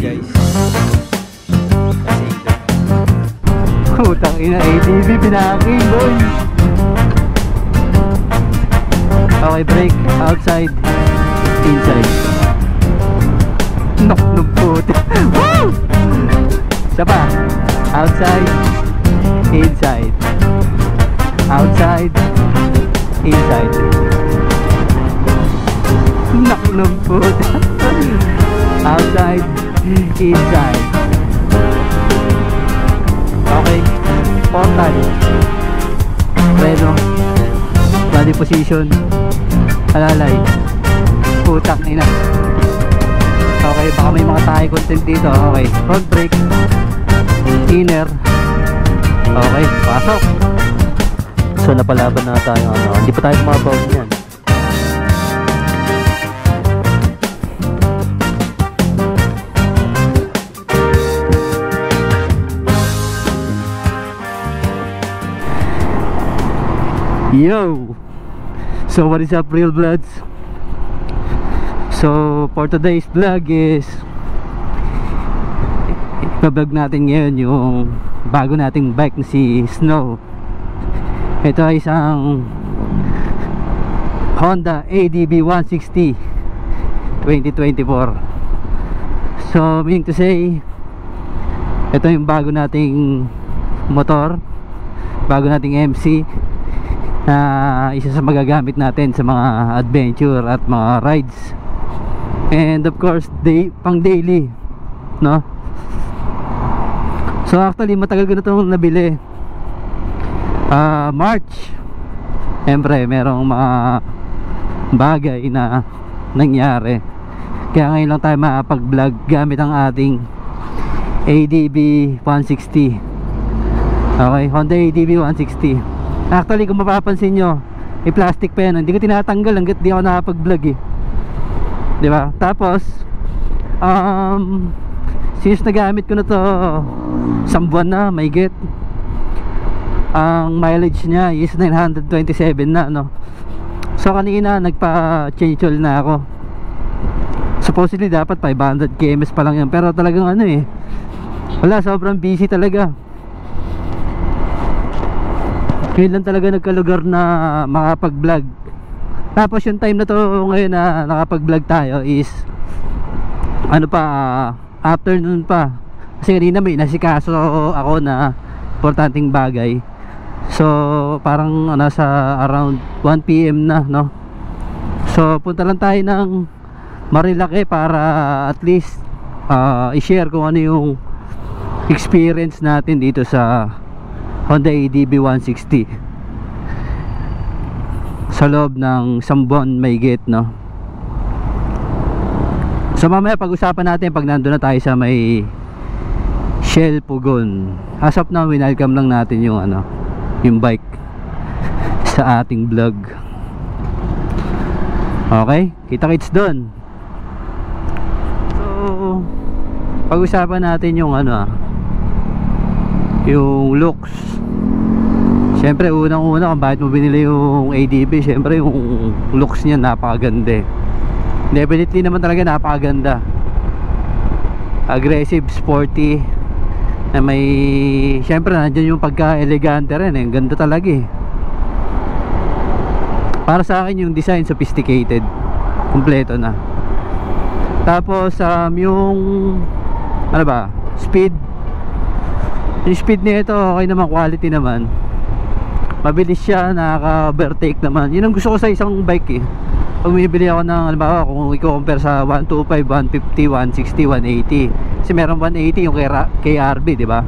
guys. Kasi Putang ina, ATV pinaking boy. Okay, brake, outside, inside. Nok puti. Woo! Isa pa. Outside, inside. Outside, inside. Nok puti. Outside, inside. Okay, portal. Bueno, body position. Alalay. Putang ina. Okay, baka may mga tayo content dito. Okay, front brake, inner. Okay, pasok. so napalaban na tayo, hindi pa tayo mabaw niyan. Yo! So what is up, real bloods? So for today's vlog is ipa-vlog natin ngayon yung bago nating bike na si Snow. Ito ay isang Honda ADB 160 2024. So meaning to say, ito yung bago nating motor, bago nating MC na isa sa magagamit natin sa mga adventure at mga rides, and of course pang daily, no? So actually matagal ko na itong nabili, March. Siyempre merong mga bagay na nangyari, kaya ngayon lang tayo makapag-vlog gamit ang ating ADB 160. Okay, Honda ADB 160. Actually kung mapapansin nyo, may plastic pa yan, hindi ko tinatanggal hanggat di ako nakapag-vlog eh, diba? Tapos since nagamit ko na to isang buwan na, may get, ang mileage niya is 927 na, no? So kanina nagpa-change oil na ako. Supposedly dapat 500 km pa lang yan, pero talagang wala, sobrang busy talaga. Ngayon lang talaga nagkalugar na makapag-vlog. Tapos yung time na to ngayon na nakapag-vlog tayo is afternoon pa. Kasi kanina may nasikaso ako na importanteng bagay. So parang nasa around 1 PM na, no? So punta lang tayo ng Marilake para at least i-share kung ano yung experience natin dito sa Honda ADB 160 sa loob ng Sambon Maygit, no? So mamaya pag-usapan natin pag nandun na tayo sa may Shell Pugon. As of now, winelcome lang natin yung yung bike sa ating vlog. Okay, kita-kits dun. So pag-usapan natin yung yung looks. Siyempre unang-una kung bakit mo binili yung ADB, siyempre yung looks niya napakaganda. Definitely naman talaga napakaganda. Aggressive, sporty, na may, siyempre nandiyan yung pagka-elegante rin, ang ganda talaga eh. Para sa akin yung design sophisticated, kompleto na. Tapos yung speed. Yung speed nito okay naman, quality naman. Mabilis siya, nakaka-overtake naman. Yun ang gusto ko sa isang bike eh. Pag bumibili ako ng, halimbawa kung i-compare sa 125, 150, 160, 180. Kasi meron 180 yung KRB, di ba?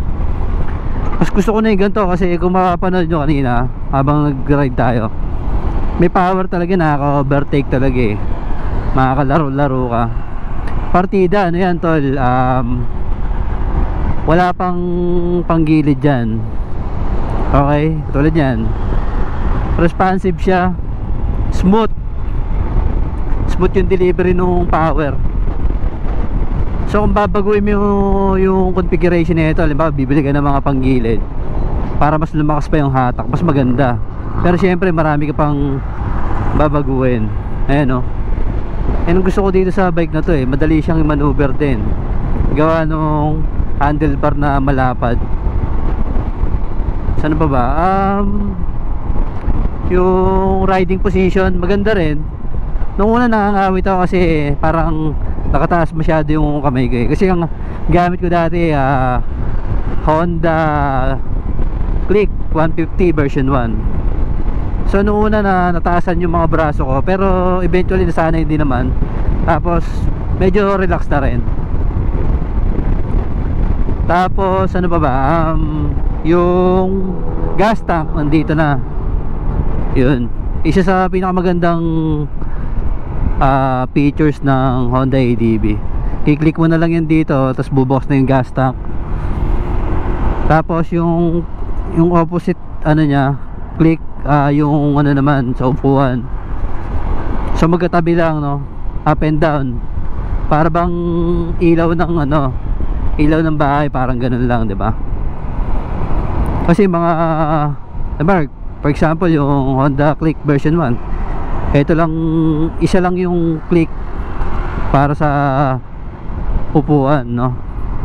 Mas gusto ko na yung ganito kasi kung makapanood nyo kanina habang nag-ride tayo, may power talaga, nakaka-overtake talaga eh. Makakalaro-laro ka. Partida, yan tol, wala pang panggilid dyan. Okay, tulad yan, responsive siya, smooth yung delivery nung power. So kung babaguhin mo yung configuration nito, halimbawa bibili ka ng mga panggilid para mas lumakas pa yung hatak, mas maganda. Pero syempre marami ka pang babaguhin. Ayan o, yan ang gusto ko dito sa bike na to eh. Madali siyang maneuver din. gawa nung handlebar na malapad. Saan pa ba? Yung riding position maganda rin. Nung una nakangawit ako kasi parang nakataas masyado yung kamay ko eh. Kasi ang gamit ko dati Honda Click 150 version 1. So nung una na nataasan yung mga braso ko, pero eventually nasanay din naman. Tapos medyo relax na rin. Tapos ano pa ba? Yung gas tank nandito na. Yun, isa sa pinakamagandang features ng Honda ADB. I-click mo na lang yan dito, tapos bubox na yung gas tank. Tapos yung opposite ano niya, click yung ano naman sa upuan. So magkatabi lang, no, up and down. Para bang ilaw ng ano, ilaw ng bahay, parang ganun lang, 'di ba? Kasi mga for example yung Honda Click version 1, ito lang, isa lang yung click para sa upuan, no.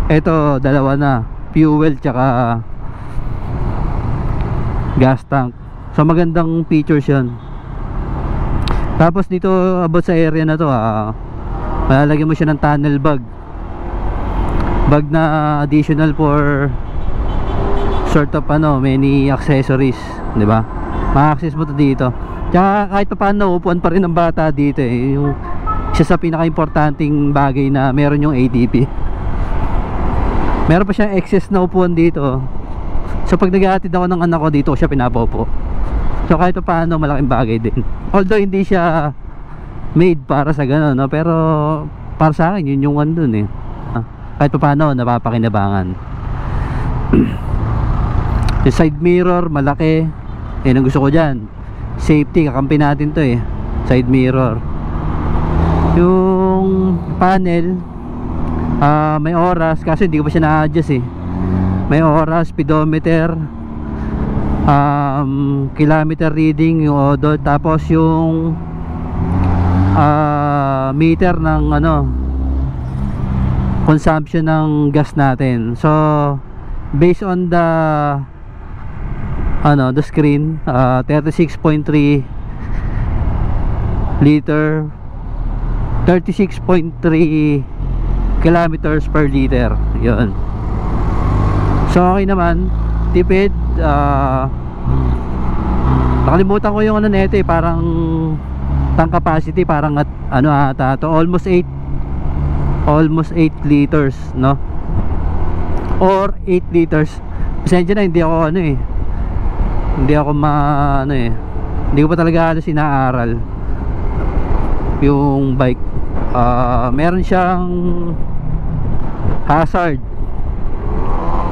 Ito dalawa na, fuel tsaka gas tank. So magandang features yun. Tapos dito about sa area na to, malalagyan mo siya ng tunnel bag na additional for sort of many accessories, di ba? Ma-access mo to dito. Tsaka kahit pa paano upuan pa rin ng bata dito eh. Yung isa sa pinaka-importanting bagay na meron yung ADB. Meron pa siyang excess na upuan dito. So pag nag-aatid ako ng anak ko dito, siya pinapaupo. So kahit pa paano malaking bagay din. Although hindi siya made para sa gano'n, no? Pero para sa akin yun yung one dun eh. Kahit pa paano napapakinabangan. Yung side mirror malaki, ang gusto ko dyan. Safety, kakampi natin to eh, side mirror. Yung panel, may oras, kasi hindi ko pa siya na-adjust eh. May oras, speedometer, kilometer reading, yung odor. Tapos yung meter ng consumption ng gas natin. So based on the screen, 36.3 liter, 36.3 kilometers per liter. Yun. So okay naman, tipid. Nakalimutan ko yung nito eh, parang tank capacity, parang ata to almost 8 liters, no? Or 8 liters. Pasensya na, hindi ako hindi ko pa talaga halos inaaral yung bike. Meron siyang hazard,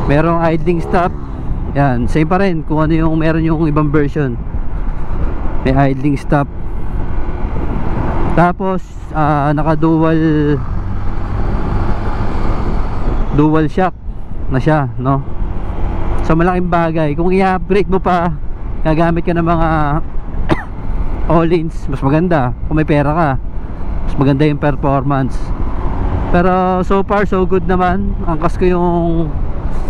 merong idling stop. Yan, same pa rin kung ano yung meron yung ibang version. May idling stop. Tapos naka dual shock na siya, no? So malaking bagay. Kung i-upgrade mo pa, gagamit ka ng mga all-ins, mas maganda. Kung may pera ka, mas maganda yung performance. Pero so far so good naman. Angkas ko yung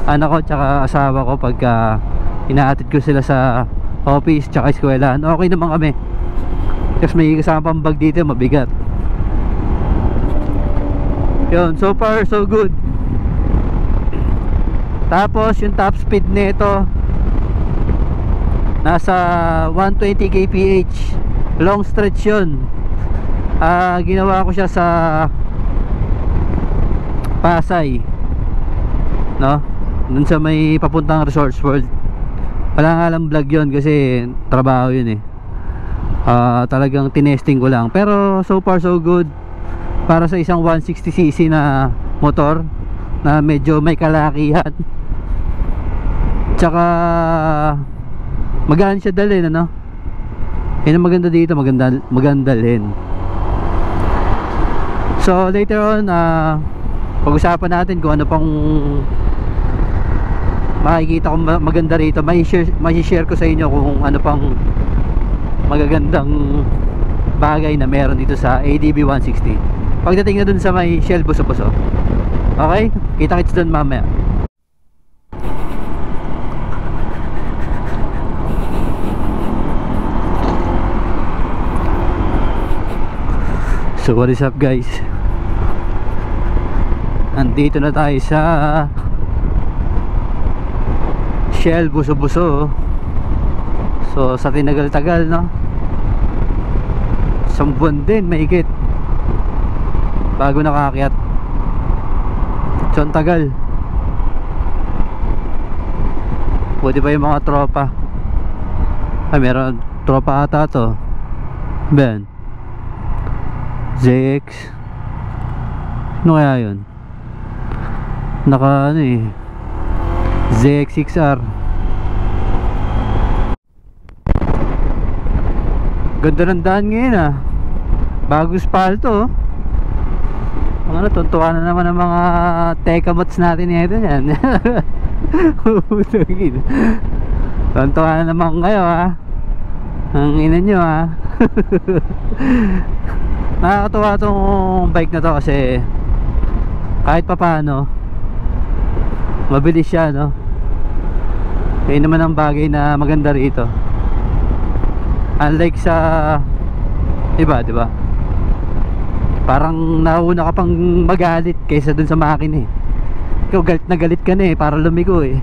anak ko tsaka asawa ko pagka inaatid ko sila sa office tsaka eskwelahan. Okay naman kami. Kasi may kasama pang bag dito, mabigat. Yun, so far so good. Tapos yung top speed nito nasa 120 kph, long stretch yun. Ginawa ko siya sa Pasay, no? Dun sa may papuntang Resorts World. Wala nga lang vlog yun kasi trabaho yun eh. Talagang tinesting ko lang. Pero so far so good para sa isang 160cc na motor na medyo may kalakihan. Tsaka magaan siya dalhin, ano? Yan ang maganda dito, maganda dalhin. So later on, pag-usapan natin kung ano pang makikita kong maganda rito. Mai-share ko sa inyo kung ano pang magagandang bagay na meron dito sa ADB 160 pagdating na dun sa may Shell Buso-Buso. Okay? Kita-kits doon mamaya. So what is up guys? Andito na tayo sa Shell Buso-Buso. So sa tinagal-tagal, no? Isang buwan din mahigit bago nakaakyat. So ang tagal. Buti pa yung mga tropa. Ay, meron tropa ata to. Ben ZX. Ano kaya yun? Naka ano eh, ZX6R. Ganda ng daan ngayon ah. Bagong spalto oh. Ano, tuntuan na naman ang mga tekamots natin ito yan. Tuntuan na naman kayo ah. Ang ina nyo ah. Nakakatuwa tong bike na to kasi kahit pa paano mabilis siya, no? Kaya naman ang bagay na maganda rito. Unlike sa iba, di ba? Parang nauna ka pang magalit kaysa dun sa makina eh. Ikaw galit na galit ka na eh, para lumiko eh.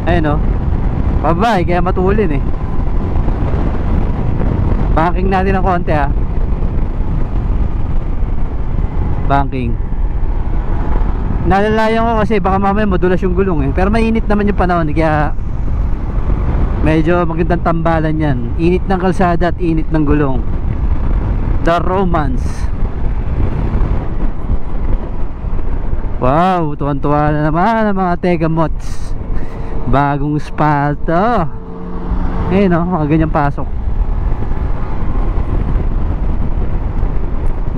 Ayun o, pabay, kaya matulin eh. Banking natin ng konti ha. Banking. Nalalayan ko kasi baka mamaya madulas yung gulong eh. Pero mainit naman yung panahon kaya medyo magandang tambalan yan. Init ng kalsada at init ng gulong. The Romance. Wow, tuwan-tuwa na naman ang mga Tegamots. Bagong spalto. Eh no, mga ganyang pasok.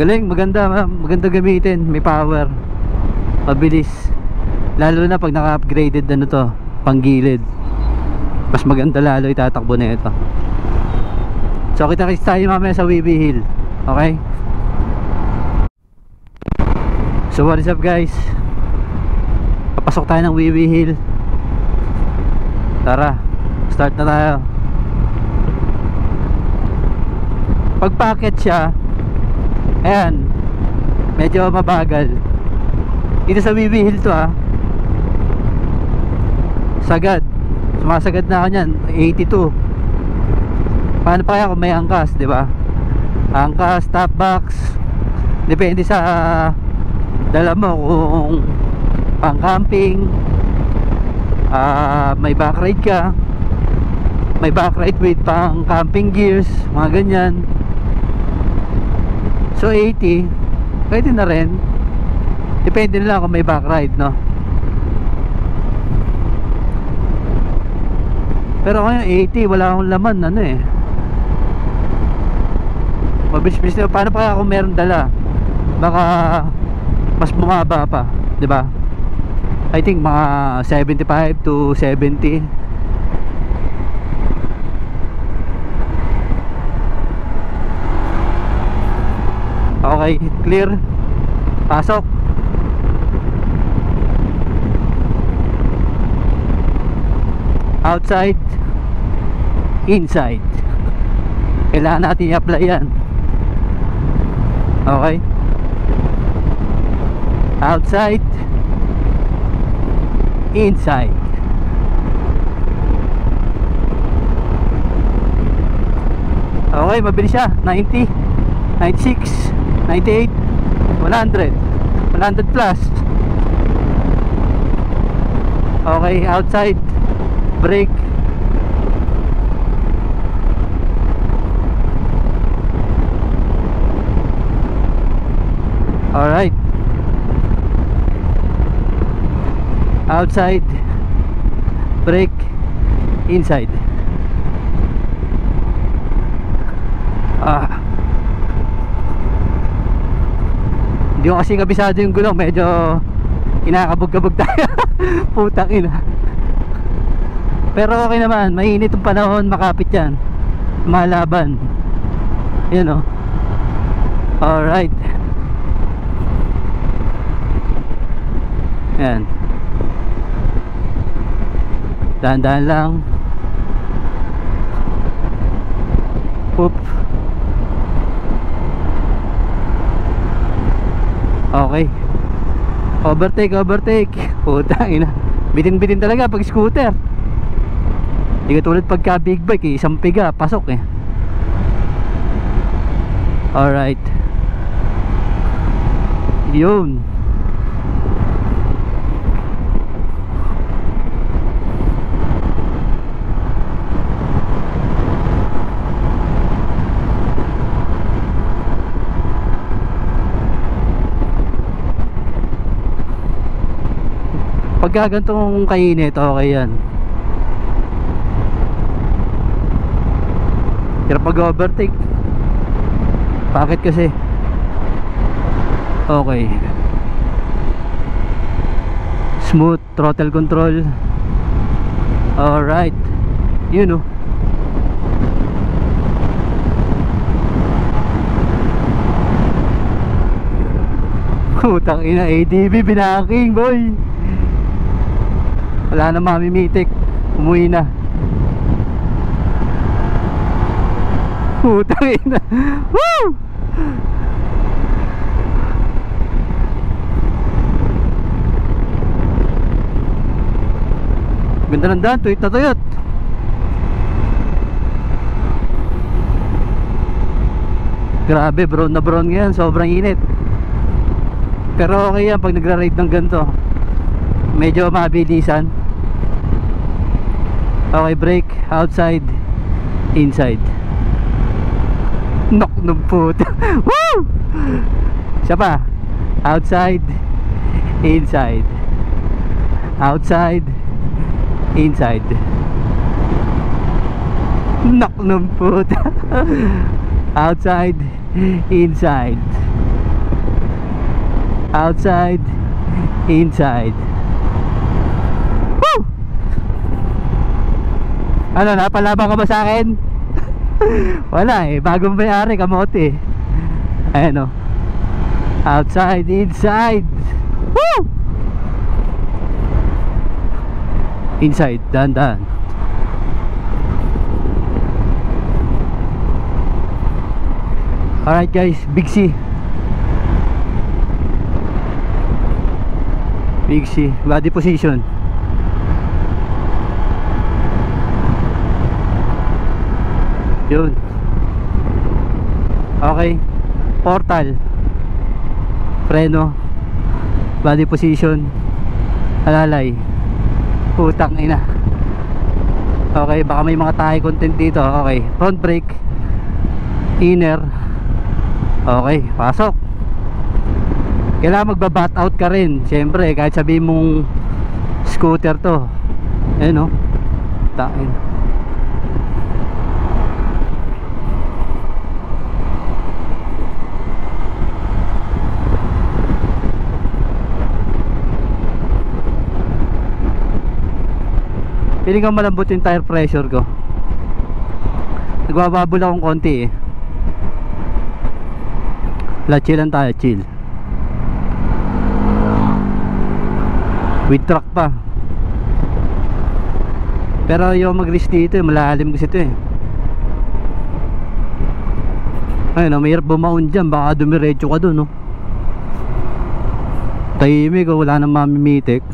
Galing, maganda gamitin. May power, mabilis. Lalo na pag naka-upgraded ano to, panggilid. Mas maganda lalo itatakbo na ito. So kita-kits tayo mamaya sa WB Hill. Okay? So what is up guys? Papasok tayo ng WB Hill. Tara, start na tayo. Pag packet siya, ayan, medyo mabagal. Dito sa WB Hill to ah, sagad. Sumasagad na ako nyan, 82. Paano pa kaya kung may angkas, di ba? Angkas, top box. Depende sa dala mo kung pang camping, may backride ka, may backride with pang camping gears, mga ganyan. So 80 pwede na rin. Depende na lang kung may backride, no? Pero kung yung 80 wala akong laman, ano eh, mabilis-bilis na. Paano pa kaya kung meron dala? Baka mas bumaba pa, di ba? I think mga 75 to 70. Okay, clear. Pasok. Outside, inside. Kailangan natin i-apply yan. Okay. Outside, inside. Okay, mabilis siya. 90, 96, 98, 100, 100 plus. Okay, outside, brake. Alright. Outside, brake, inside. Hindi ko kasi kabisado yung gulong, medyo kinakabog-kabog tayo. Putang ina. Pero okay naman, mainit yung panahon, makapit yan, malaban. Yan o. Alright. Yan. Dahan-dahan lang. Oop. Okay. Overtake. Putang ina. Bitin-bitin talaga pag scooter. Hindi katulad pagka big bike eh. Isang piga, pasok eh. Alright. Yun. Pagka gantong kainit, okay yan. Hirap pag-overtake. Bakit kasi? Okay. Smooth throttle control. Alright. Yun oh. Putang ina, ADB binaking boy. Wala na mamimitik. Umuwi na. Putang ina. Woo! Ganda ng daan, tuyot na tuyot. Grabe, brown na brown ngayon. Sobrang init. Pero okay yan pag nagra-ride ng ganito. Medyo mabilisan. Okay, brake. Outside. Inside. Knock ng puta. Woo! Siya pa. Outside. Inside. Outside. Inside. Knock ng puta. Outside. Inside. Outside. Inside. Woo! Ano, napalaban ka ba sa akin? Wala eh, bagong may-ari, kamote. Ayan o. Outside, inside. Woo! Inside, dahan-dahan. Alright guys, Big C. Big C, body position. Yun. Okay. Portal. Preno. Body position. Alalay. Putang ina. Okay, baka may mga tayo content dito. Okay, front brake. Inner. Okay, pasok. Kailangan magba-bat out ka rin. Siyempre, kahit sabihin mong scooter to. Ayun o. Tain. Piling kang malambot yung tire pressure ko. Nagbababol akong konti eh. Chill lang tayo, chill. With truck pa. Pero yung mag-risk dito, malalim kasi ito eh. Ayun, mahirap bumaon dyan. Baka dumiretso ka dun, no? Tahimik, wala nang mamimitik.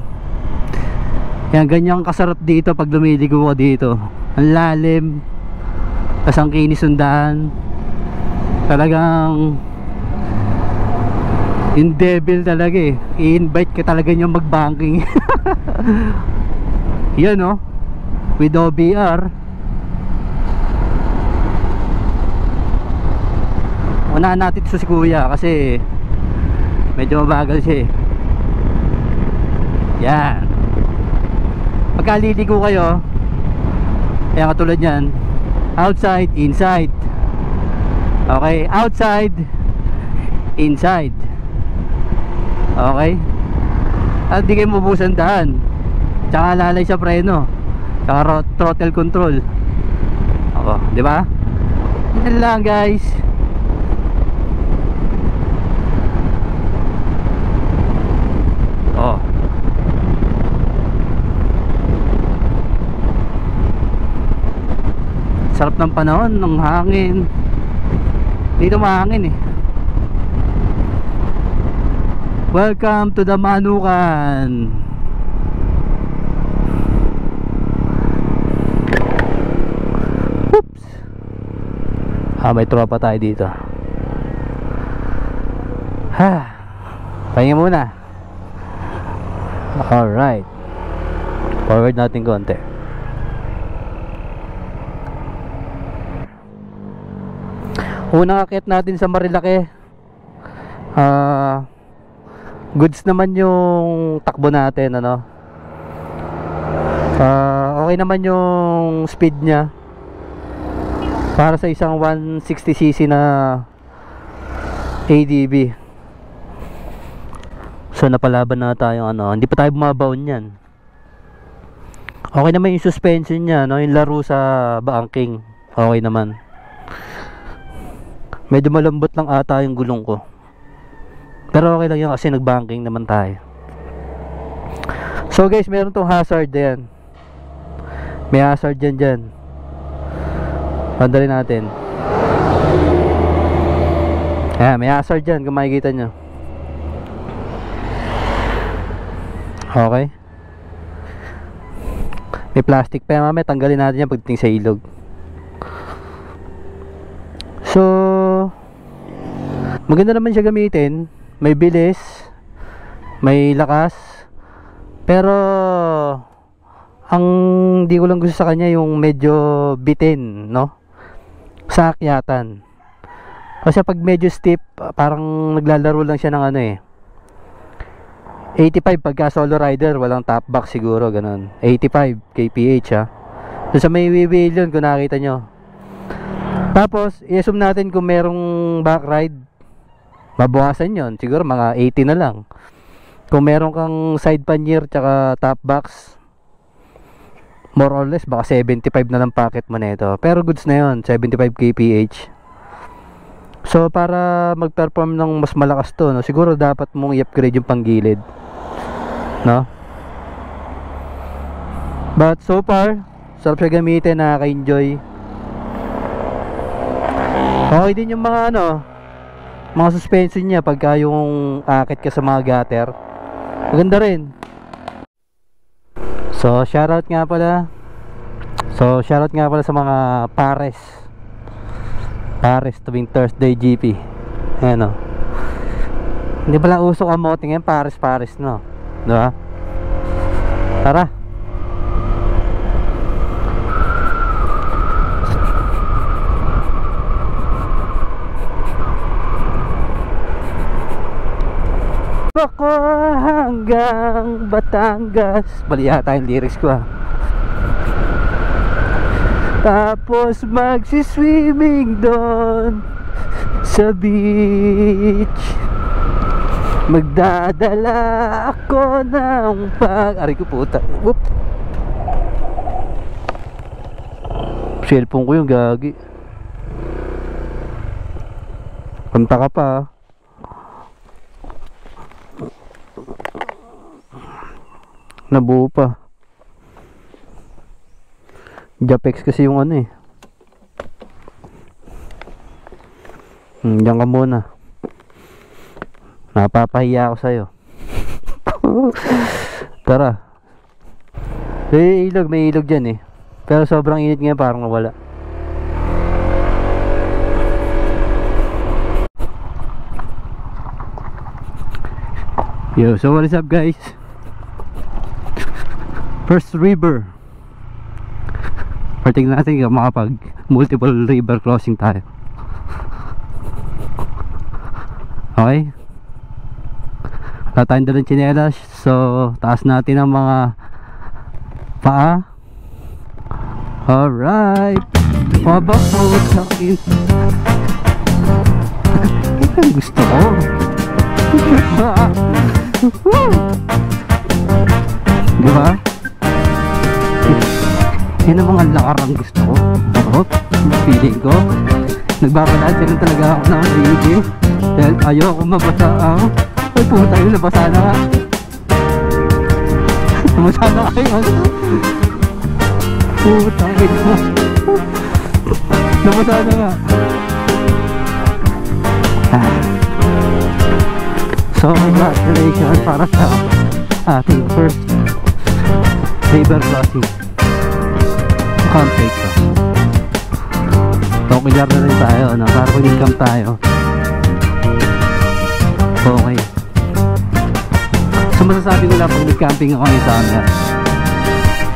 Yan, ganyang kasarap dito pag lumiligo ka dito. Ang lalim. Tas ang kinis ng daan. Talagang yung devil talaga eh. I-invite ka talaga niyang mag-banking. Yan oh. With OBR. Unahan natin ito si kuya kasi medyo mabagal siya eh. Yan. Pagkaliligo kayo, ayan katulad yan, outside, inside. Okay, outside, inside. Okay. At di kayo mabubusan daan. Tsaka lalay sa preno. Tsaka throttle control. Ako, di ba? Yan lang guys. sarap ng panahon, ng hangin. Dito mahangin eh. Welcome to the Manukan. Oops. May tropa tayo dito. Pahinga muna. Alright, forward natin konti. Unang akit natin sa Marilake. Goods naman yung takbo natin, ano. Okay naman yung speed nya para sa isang 160cc na ADB. So napalaban na tayo, ano, hindi pa tayo bumabaon yan. Okay naman yung suspension nya, no? Yung laro sa banking, okay naman. Medyo malambot lang ata yung gulong ko, pero okay lang yun kasi nag-banking naman tayo. So guys, meron tong hazard yan. May hazard dyan. Pandali natin. May hazard dyan kung makikita nyo. Okay. May plastic pa yan, mamaya tanggalin natin yan pagdating sa ilog. So maganda naman siya gamitin. May bilis, may lakas. Pero ang di ko lang gusto sa kanya yung medyo bitin, no? Sa akyatan. Kasi pag medyo steep, parang naglalaro lang siya ng ano eh, 85 pagka solo rider, walang top box siguro, ganun. 85 kph ha. So sa may wheel yun kung nakita nyo. Tapos i-assume natin kung merong back ride, mabawasan yun, siguro mga 80 na lang. Kung meron kang side pannier tsaka top box, more or less baka 75 na lang packet mo nito. Pero goods na yun, 75 kph. So para mag-perform ng mas malakas to, no, siguro dapat mong i-upgrade yung panggilid, no? But so far, sarap siya gamitin, nakaka-enjoy. Okay din yung mga ano, mga suspension niya pagka yung akit ka sa mga gutter. Maganda rin. So shoutout nga pala sa mga Pares tuwing Thursday GP. Ayan o. Hindi pala usok ang moting ngayon, Pares no, diba? Tara. Bako hanggang Batangas. Bali yata yung lyrics ko ha. Tapos magsiswimming doon sa beach. Magdadala ako ng Aray ko puta. Whoop. Cellphone ko yung gagi. Kanta ka pa. Nabuo pa. Japex kasi yung ano eh. Diyan ka muna. Napapahiya ako sa'yo. Tara. May ilog dyan eh. Pero sobrang init ngayon, parang nawala. Yo, so what is up guys? First river. Tingnan natin kung makapag multiple river crossing tayo. Okay, wala tayong dalang tsinelas, so taas natin ang mga paa. Alright, mabak mo sa akin. Ito ang gusto ko. Diba? Yan ang mga lakarang gusto ko. Feeling ko nagbabalaan din talaga ako ng sarili dahil ayoko mabasa ang ay puta yun, nabasa na nga. Nabasa na kayo. Puta yun mo. Nabasa na nga. So, congratulations para sa ating first river crossing. Campsite to. So, kilar na rin tayo, no? Para kung income tayo. Okay. So, masasabi ko lang pag nag-camping ako ngayong summer,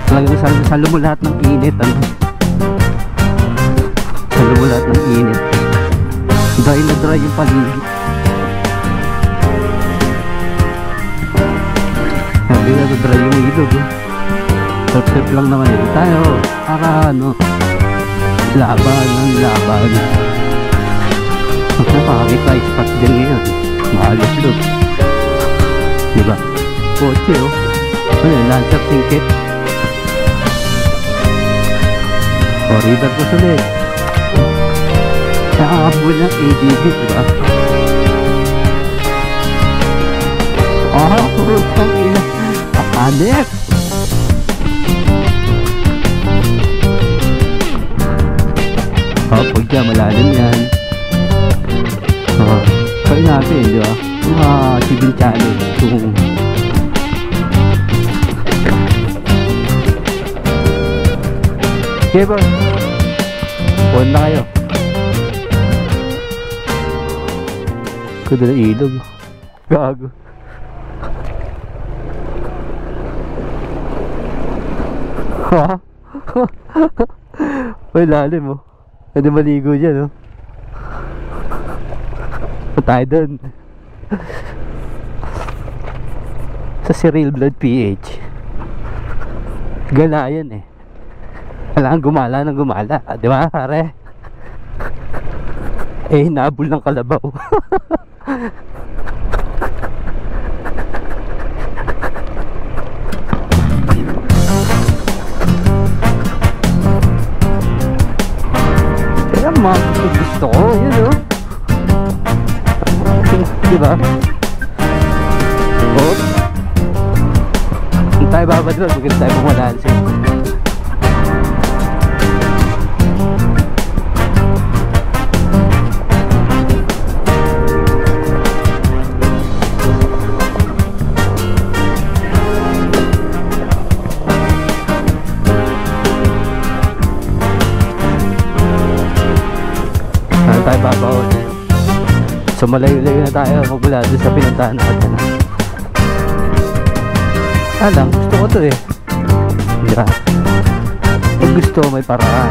talagang salo mo lahat ng init, ano? Salo mo lahat ng init. Dry na dry yung paligid. Sabi na dry yung ilog, oh. Trip lang naman yun tayo para ano, laban ng laban. Napakakita yung spot dyan ngayon, mahalos doon, diba? Kotse, oh. Ano yun, Lancer Singkit o river ko sulit. Nakakabul ng ADD, diba? Putang ina, pakanip. Pag dyan, malalim yan. Try natin, di ba? Mga civil challenge. Okay ba? Puwan na kayo. Kuda na ilog. Gago. Ha? May lalim, oh. Pwede maligo dyan, oh. Tayo dun sa Cyril Blood PH. Gala yan, eh. Kailangan gumala ng gumala, di ba, pare? Eh, nabul ng kalabaw. Kaya gusto ko, yun, oh. Diba? Oh, kung tayo babad doon, maganda tayo pumalansin. Saan tayo babawin? So malayo-layo na tayo magmula doon sa pinuntahan natin. Alam, gusto ko to, eh. Diba? Pag gusto, may paraan.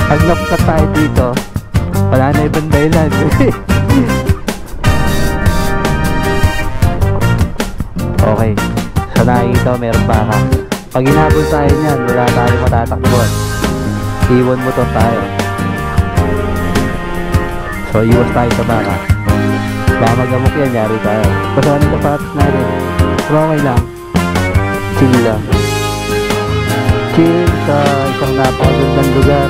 Pag napunta tayo dito, wala na ibang dahilan. Okay. So nakikita ko meron baka. Pag hinabol tayo niyan, wala tayong matatakbuhan. Iwan mo to tayo. So iwas tayo sa baka. Baka magamok yan, yari tayo. Pasahan yung kapatos natin. Pero okay lang. Chill lang. Chill sa isang napakagandang lugar.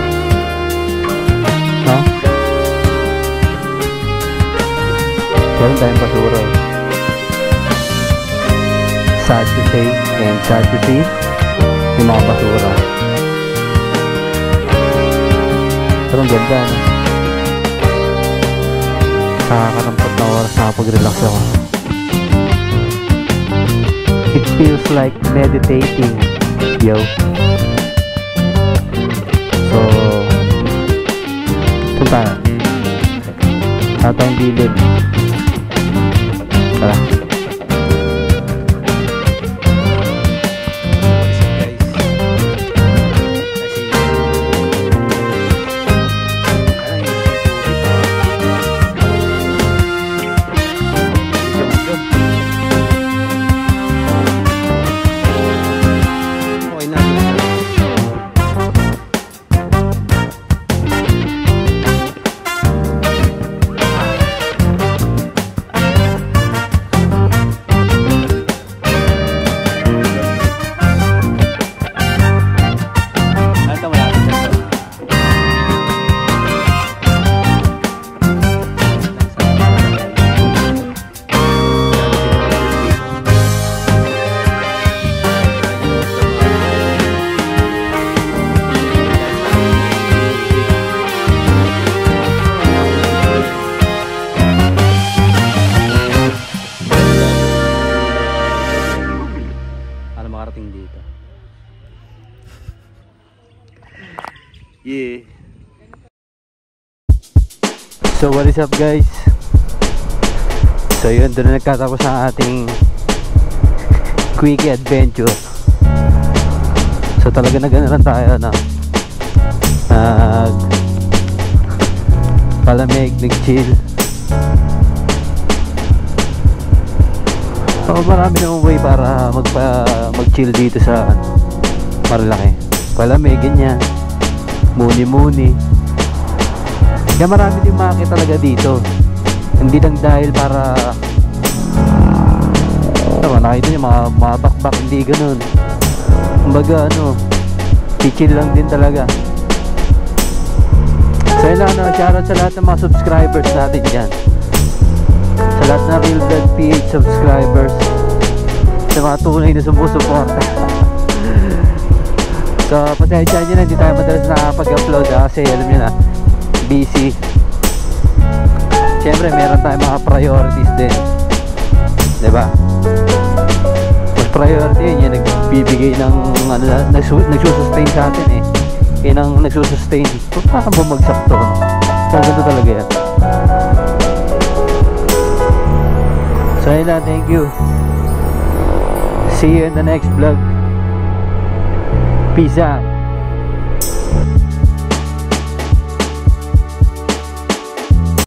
No? Meron tayong basura. Sad to say and sad to see yung mga basura. Pero ang ganda, no? Nakakarampot na oras na pag-relax ako. It feels like meditating, yo. So, ito tayo. Tatayang bilid. Tara. Yeah. So what is up guys? So yun, doon na nagtatapos ang ating quickie adventure. So talaga nag-ano tayo na palamig, nag-chill. So marami namang way para mag-chill dito sa Marilaki. Palamig, ganyan, muni-muni. Kaya marami din makakita talaga dito. Hindi lang dahil para nakita nyo mga bakbak, hindi ganun. Kumbaga chill lang din talaga. So yun lang, shoutout sa lahat ng mga subscribers natin dyan, sa lahat ng Real Blood PH subscribers, sa mga tunay na sumusuporta. So pasensya nyo na, hindi tayo madalas nakapag-upload kasi alam nyo na, busy. Siyempre meron tayong mga priorities din, diba? Mas priority yun, nagbibigay ng nagsusustain sa atin eh. Yun ang nagsusustain. Parang bumagsak to, no? So ganito talaga yan. So yun lang, thank you. See you in the next vlog. Peace out.